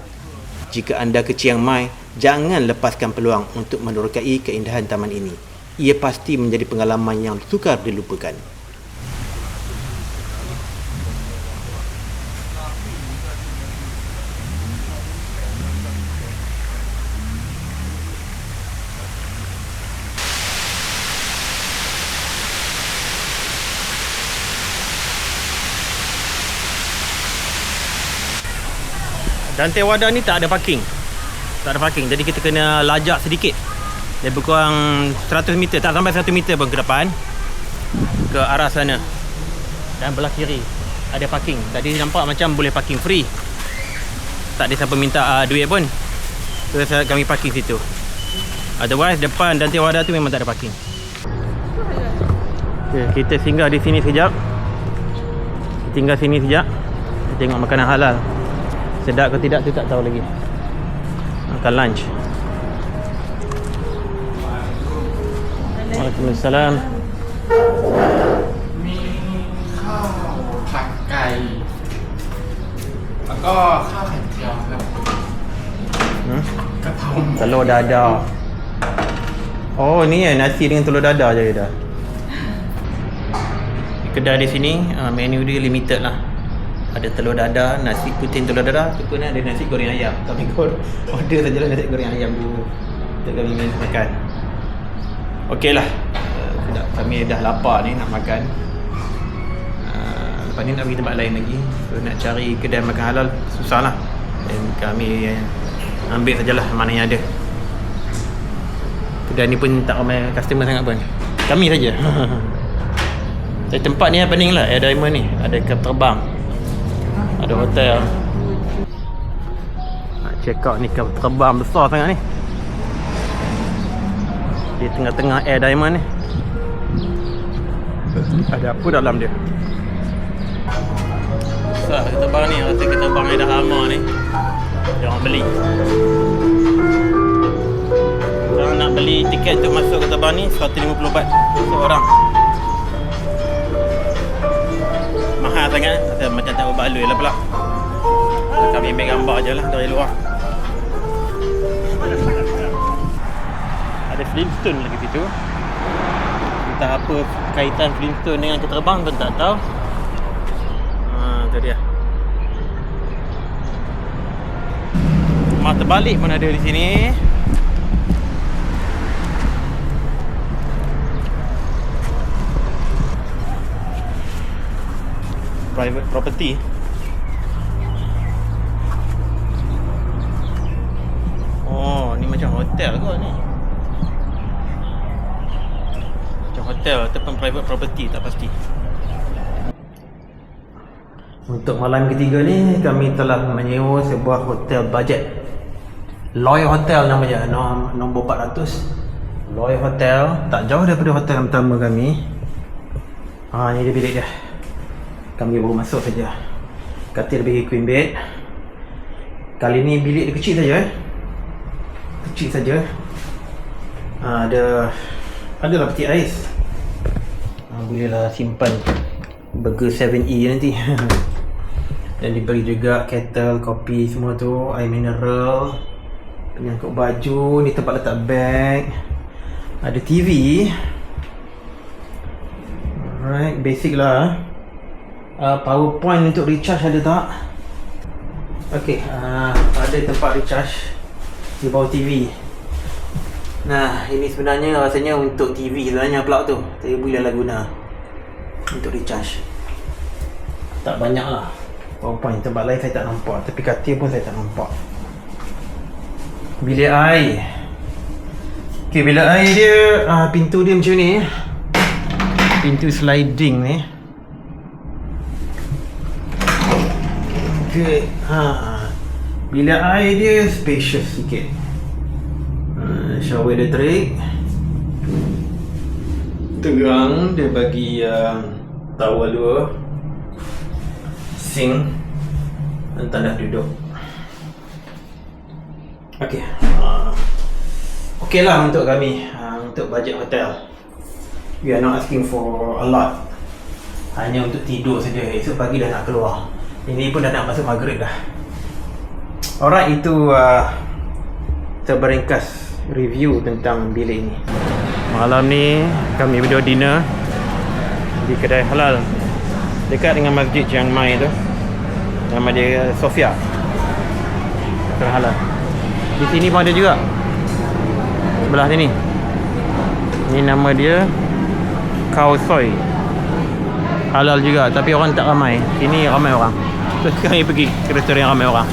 Jika anda ke Chiang Mai, jangan lepaskan peluang untuk menerokai keindahan taman ini. Ia pasti menjadi pengalaman yang sukar dilupakan. Dantewada ni tak ada parking. Tak ada parking. Jadi kita kena lajak sedikit. Lebih kurang 100 meter, tak sampai 100 meter pun ke depan. Ke arah sana. Dan belah kiri ada parking. Tadi nampak macam boleh parking free. Tak ada siapa minta duit pun. Terus kami parking situ. Otherwise depan Dantewada tu memang tak ada parking. Okay, kita singgah di sini sekejap. Kita tinggal sini sekejap. Kita tengok makanan halal. Sedap ke tidak tu tak tahu lagi. Makan lunch. Waalaikumsalam. มีข้าวผัดไก่แล้วก็ข้าวไข่เจียวครับกะเพราหมู Telur dadar. Oh ni nasi dengan telur dadar je dah. Kedai di sini menu dia limited lah. Ada telur dadar, nasi putih telur dadar, tu pun ada nasi goreng ayam. Kami order sajalah nasi goreng ayam dulu untuk kami makan. Okey lah. Kami dah lapar ni nak makan. Lepas ni nak pergi tempat lain lagi. So nak cari kedai makan halal susah lah. Dan kami ambil sajalah mana yang ada. Kedai ni pun tak ramai customer sangat pun. Kami saja. Tapi tempat ni pening lah. Air Diamond ni. Ada kapal terbang. Ada hotel. Nak check out ni kapal terbang besar sangat ni. Di tengah-tengah Air Diamond ni. Ada apa dalam dia? Besar. juga kereta bang ni. Rasa kereta bang yang dah lama ni dia orang beli. Kalau nak beli tiket untuk masuk kereta bang ni 150 baht seorang. Mahal sangat. Rasa macam tak berbaloi lah pula. Kami ambil gambar je lah dari luar. Ada Flintstone lagi situ. Entah apa kaitan Flintstone dengan kereta terbang pun tak tahu. Tu dia. Rumah terbalik pun ada di sini. Private property. Oh, ni macam hotel kot ni. Macam hotel ataupun private property, tak pasti. Untuk malam ketiga ni kami telah menyewa sebuah hotel budget. Loy Hotel namanya, nombor 400. Loy Hotel, tak jauh daripada hotel yang pertama kami. Ni dia bilik dia. Kami baru masuk saja. Katil bagi queen bed. Kali ni bilik dia kecil saja kecil saja. Adalah peti ais. Bolehlah simpan burger 7E nanti. Dan diberi juga kettle, kopi semua tu, air mineral, penyangkut baju, ni tempat letak beg. Ada TV. Alright, basic lah. Power point untuk recharge ada tak? Okey, ada tempat recharge di bawah TV. Nah, ini sebenarnya rasanya untuk TV sebenarnya pula tu. Saya bolehlah guna untuk recharge. Tak banyak lah PowerPoint. Tempat lain saya tak nampak. Tapi katil pun saya tak nampak. Bilik air. Okay, bilik air dia pintu dia macam ni. Pintu sliding ni. Okay. Bilik air dia spacious sikit. Shower elektrik. Terang. Dia bagi towel 2. Sink dan tandas duduk. Okey. Okey lah untuk kami, untuk budget hotel. We are not asking for a lot. Hanya untuk tidur saja. Esok pagi dah nak keluar. Ini pun dah nak masuk maghrib dah. Alright, itu terberingkas review tentang bilik ini. Malam ni kami video dinner di kedai halal dekat dengan masjid Chiang Mai tu. Nama dia Sofia. Kedai halal. Di sini pun ada juga. Sebelah sini. Ini nama dia Khao Soi. Halal juga, tapi orang tak ramai. Sini ramai orang. Terus kami pergi ke restoran yang ramai orang.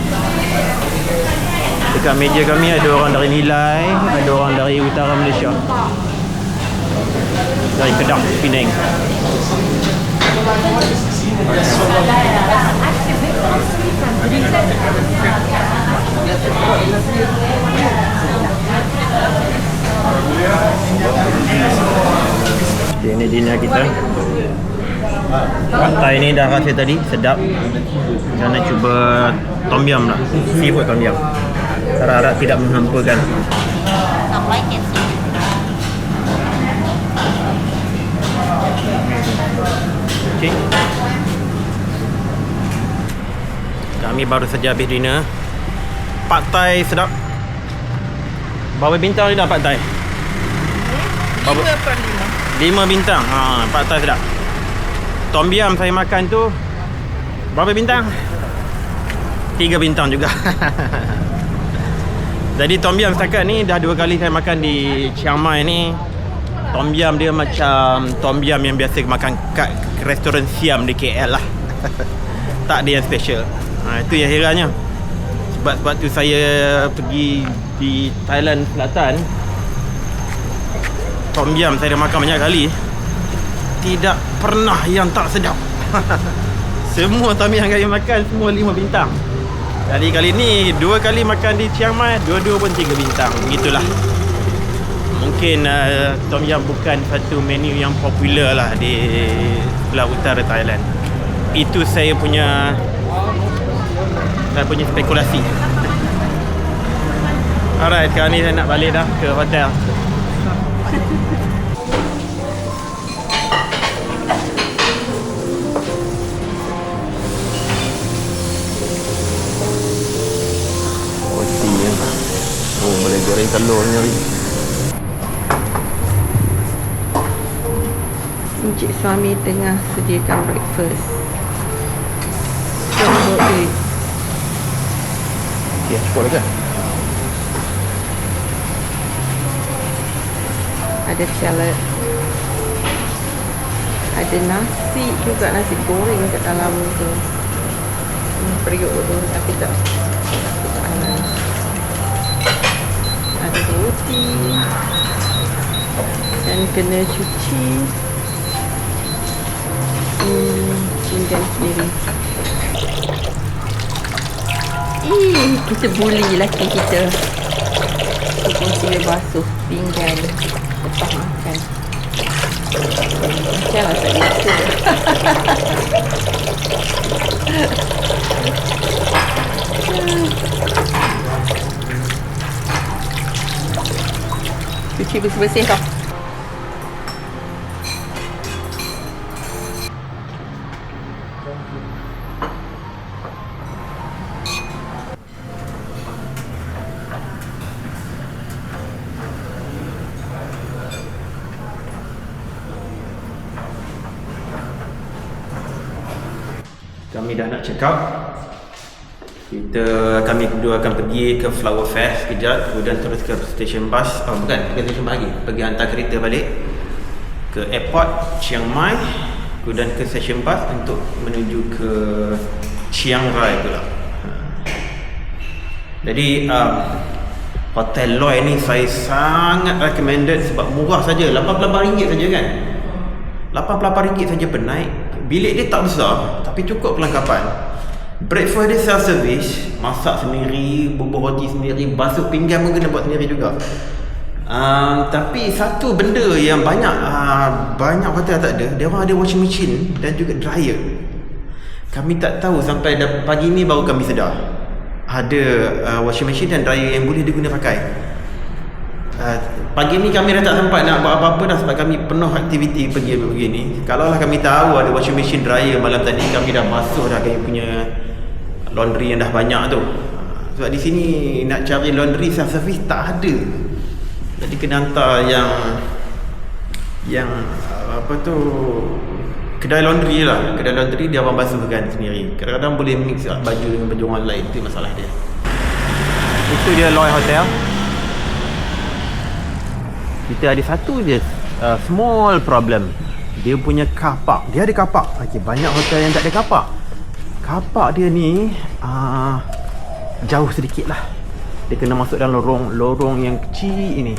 Dekat meja kami ada orang dari Nilai, ada orang dari utara Malaysia. Dari Kedah, Penang. Okay, ini dinner kita. Pad Thai ni dah rasa tadi, sedap. Kita nak cuba tom yum lah, seafood tom yum. Harap-harap tidak menghampakan. Okay. Kami baru saja habis dinner. Pad Thai sedap. Berapa bintang ni dah Pad Thai? 5 bintang. Pad Thai sedap. Tom yum saya makan tu berapa bintang? 3 bintang juga. Jadi tom yum setakat ni dah 2 kali saya makan di Chiang Mai ni. Tom yum dia macam tom yum yang biasa makan kat restoran Siam di KL lah. Tak ada yang special. Itu yang herannya. Sebab tu saya pergi di Thailand Selatan, tom yum saya dah makan banyak kali, tidak pernah yang tak sedap. Semua tom yum yang saya makan semua 5 bintang. Jadi kali ni 2 kali makan di Chiang Mai, dua-dua pun 3 bintang. Begitulah. Mungkin tom yum bukan satu menu yang popular lah di sebelah utara Thailand. Itu saya punya Saya punya spekulasi. Alright, sekarang ni saya nak balik dah ke hotel. Roti ya. Oh, boleh goreng telur ni. Encik suami tengah sediakan breakfast. Jemput dia. Ya, cukup lah kan? Ada salad. Ada nasi juga, nasi goreng kat dalam tu. Periuk tu tapi tak panas. Ada roti. Dan kena cuci. Pinggan sendiri. Kita bully lelaki kita. Kita sila basuh pinggan lepas makan. Macam lah tak biasa. Cuci bersih-bersih tau. Kami dah nak check out. Kami berdua akan pergi ke Flower Fest sekejap, kemudian terus ke stesen bas. Oh bukan, ke stesen bas lagi. Pergi hantar kereta balik ke airport Chiang Mai, kemudian ke stesen bas untuk menuju ke Chiang Rai pula. Jadi Hotel Loy ni saya sangat recommended sebab murah saja, RM88 saja kan. RM88 saja per night. Bilik dia tak besar tapi cukup kelengkapan. Breakfast dia self service, masak sendiri, bubur roti sendiri, basuh pinggan pun kena buat sendiri juga. Tapi satu benda yang banyak hotel tak ada, dia orang ada washing machine dan juga dryer. Kami tak tahu sampai pagi ni baru kami sedar ada washing machine dan dryer yang boleh diguna pakai. Pagi ni kami dah tak sempat nak buat apa-apa dah sebab kami penuh aktiviti pergi begini. Kalaulah kami tahu ada washing machine, dryer malam tadi, kami dah basuh dah kami punya laundry yang dah banyak tu. Sebab di sini nak cari laundry self service tak ada. Jadi kena hantar yang apa tu, kedai laundry lah. Kedai laundry dia orang basuhkan sendiri. Kadang-kadang boleh mix baju dengan baju orang lain, itu masalah dia. Itu dia Loy Hotel. Kita ada satu je small problem. Dia punya car park. Dia ada car park. Okay, banyak hotel yang tak ada car park. Car park dia ni jauh sedikit lah. Dia kena masuk dalam lorong yang kecil ini.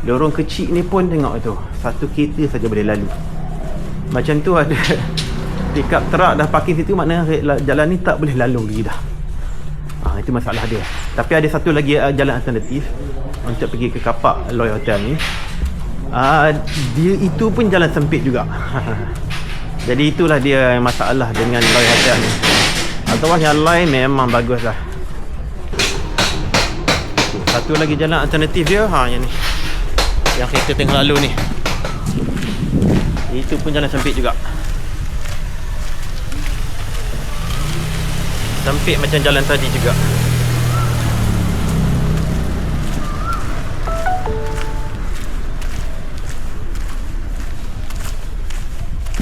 Lorong kecil ni pun tengok tu, satu kereta saja boleh lalu. Macam tu ada pickup truck dah parking situ, maknanya jalan ni tak boleh lalu lagi dah. Itu masalah dia. Tapi ada satu lagi jalan alternatif untuk pergi ke car park Loy Hotel ni. Dia itu pun jalan sempit juga. Jadi itulah dia masalah dengan Loy Hotel ni. Otherwise yang lain memang bagus lah. Satu lagi jalan alternatif dia, yang ni, yang kereta tengah lalu ni. Itu pun jalan sempit juga. Sempit macam jalan tadi juga.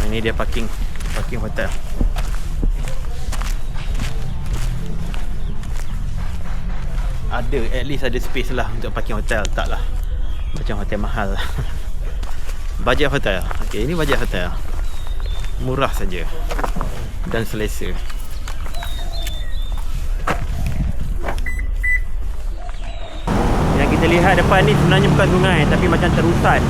Ini dia parking hotel. Ada, at least ada space lah untuk parking hotel. Tak lah macam hotel mahal. Bajet hotel. Okay, ini bajet hotel. Murah saja dan selesa. Yang kita lihat depan ni sebenarnya bukan sungai, tapi macam terusan.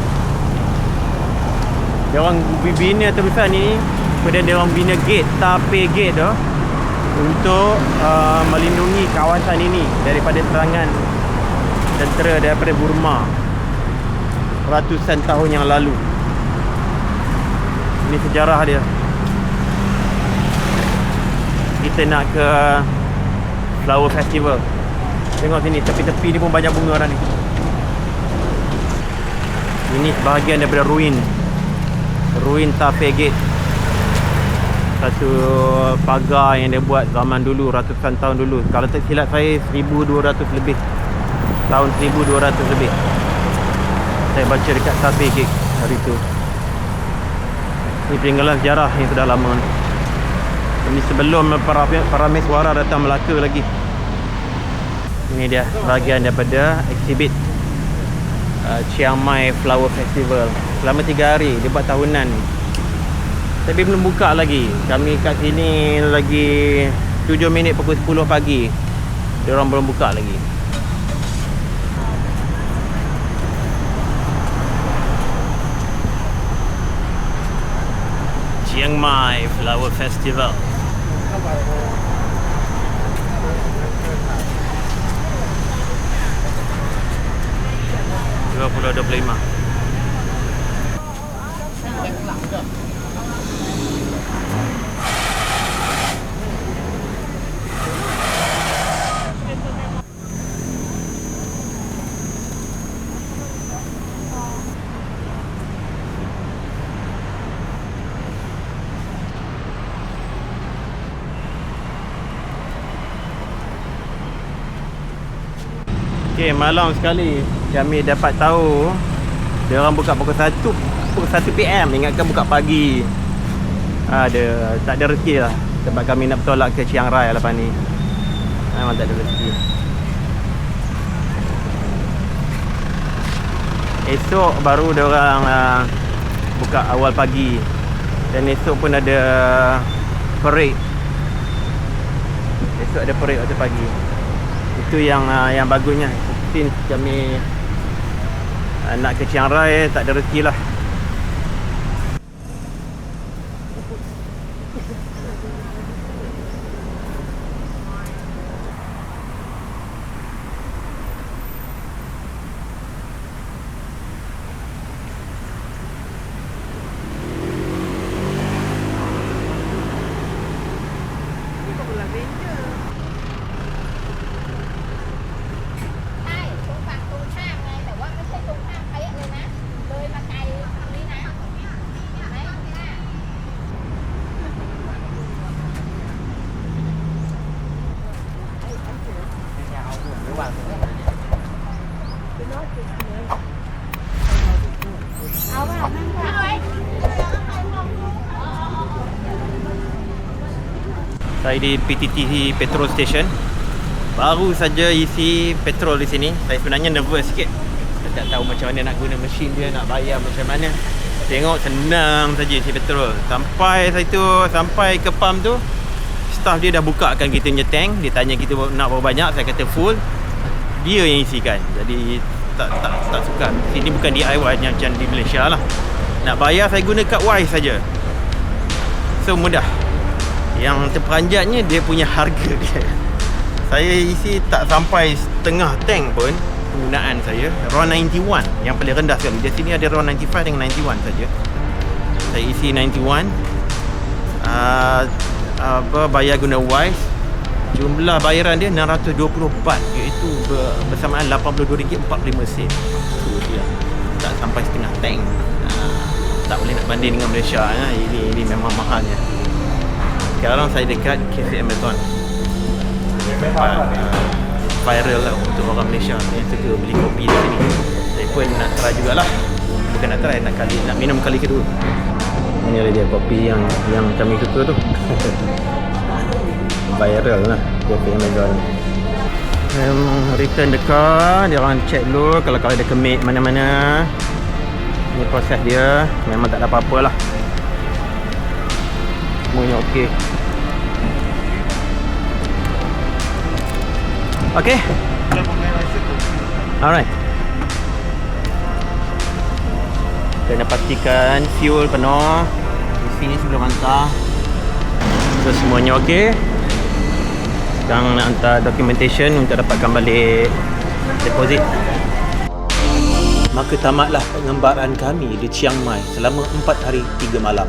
Dia orang bina terusan ni, kemudian dia orang bina gate, tape gate tu untuk melindungi kawasan ini daripada serangan tentera daripada Burma ratusan tahun yang lalu. Ini sejarah dia. Kita nak ke Flower Festival. Tengok sini, tepi-tepi ni pun banyak bunga dah ni. Ini bahagian daripada ruin Tafe Gate. Satu pagar yang dia buat zaman dulu, ratusan tahun dulu. Kalau tak silap saya 1200 lebih. Tahun 1200 lebih. Saya baca dekat Tafe Gate hari tu. Ini peninggalan sejarah yang sudah lama ni. Ini sebelum para meswara datang Melaka lagi. Ini dia bahagian daripada eksibit Chiang Mai Flower Festival. Selama 3 hari dia buat tahunan ni. Tapi belum buka lagi. Kami kat sini lagi 7 minit pukul 10 pagi. Diorang belum buka lagi. Chiang Mai Flower Festival. $20.25. Okey, malam sekali kami dapat tahu dia orang buka pukul 1 PM. Ingatkan buka pagi. Tak ada rezeki lah. Sebab kami nak bertolak ke Chiang Rai lepas ni. Memang tak ada rezeki. Esok baru dia orang buka awal pagi. Dan esok pun ada parade. Esok ada parade waktu pagi. Itu yang bagusnya. Since kami nak ke Chiang Rai, tak ada rezeki lah. Saya di PTT petrol station. Baru saja isi petrol di sini. Saya sebenarnya nervous sikit. Saya tak tahu macam mana nak guna mesin dia, nak bayar macam mana. Tengok senang saja isi petrol. Sampai ke pump tu, staff dia dah bukakan kita punya tank. Dia tanya kita nak berapa banyak. Saya kata full. Dia yang isikan. Jadi tak suka. Sini bukan DIY macam di Malaysia lah. Nak bayar saya guna kad Wise saja. So mudah. Yang terperanjatnya dia punya harga dia. Saya isi tak sampai setengah tank pun penggunaan saya. RON 91 yang paling rendah sekali. Di sini ada RON 95 dengan 91 saja. Saya isi 91. Bayar guna Wise. Jumlah bayaran dia 620 baht, iaitu bersamaan RM82.45. Itu dia. Tak sampai setengah tank. Tak boleh nak banding dengan Malaysia. Ini memang mahalnya. Sekarang saya dekat Cafe Amazon. Viral lah untuk orang Malaysia yang suka beli kopi di sini. Saya pun nak try jugalah. Bukan nak try, nak minum kali kedua. Ini dia kopi yang kami suka tu. Viral lah Cafe Amazon. Return the car. Dia orang check dulu kalau ada kemik mana-mana. Ini proses dia. Memang tak ada apa-apa lah. Semuanya okey. Okay. Alright. Kena pastikan fuel penuh. Isi sebelum hantar. So semuanya okey. Sekarang nak hantar documentation untuk dapatkan balik deposit. Maka tamatlah pengembaraan kami di Chiang Mai selama 4 hari 3 malam.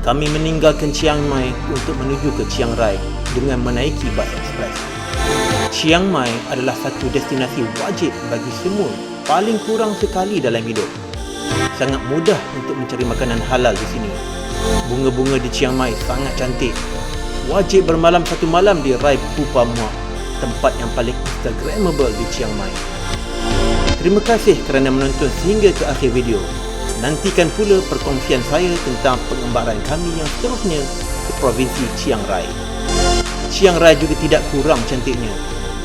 Kami meninggalkan Chiang Mai untuk menuju ke Chiang Rai dengan menaiki bas ekspres. Chiang Mai adalah satu destinasi wajib bagi semua paling kurang sekali dalam hidup. Sangat mudah untuk mencari makanan halal di sini. Bunga-bunga di Chiang Mai sangat cantik. Wajib bermalam satu malam di Rai Pupa Muak, tempat yang paling instagramable di Chiang Mai. Terima kasih kerana menonton sehingga ke akhir video. Nantikan pula perkongsian saya tentang pengembaraan kami yang seterusnya ke Provinsi Chiang Rai. Chiang Rai juga tidak kurang cantiknya.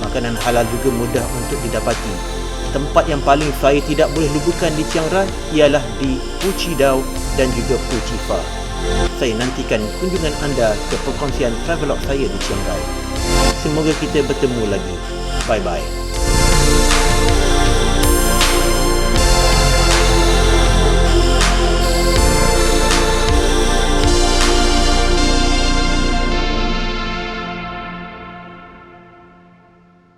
Makanan halal juga mudah untuk didapati. Tempat yang paling saya tidak boleh lupakan di Chiang Rai ialah di Phu Chi Dau dan juga Phu Chi Pha. Saya nantikan kunjungan anda ke perkongsian travelog saya di Chiang Rai. Semoga kita bertemu lagi. Bye-bye.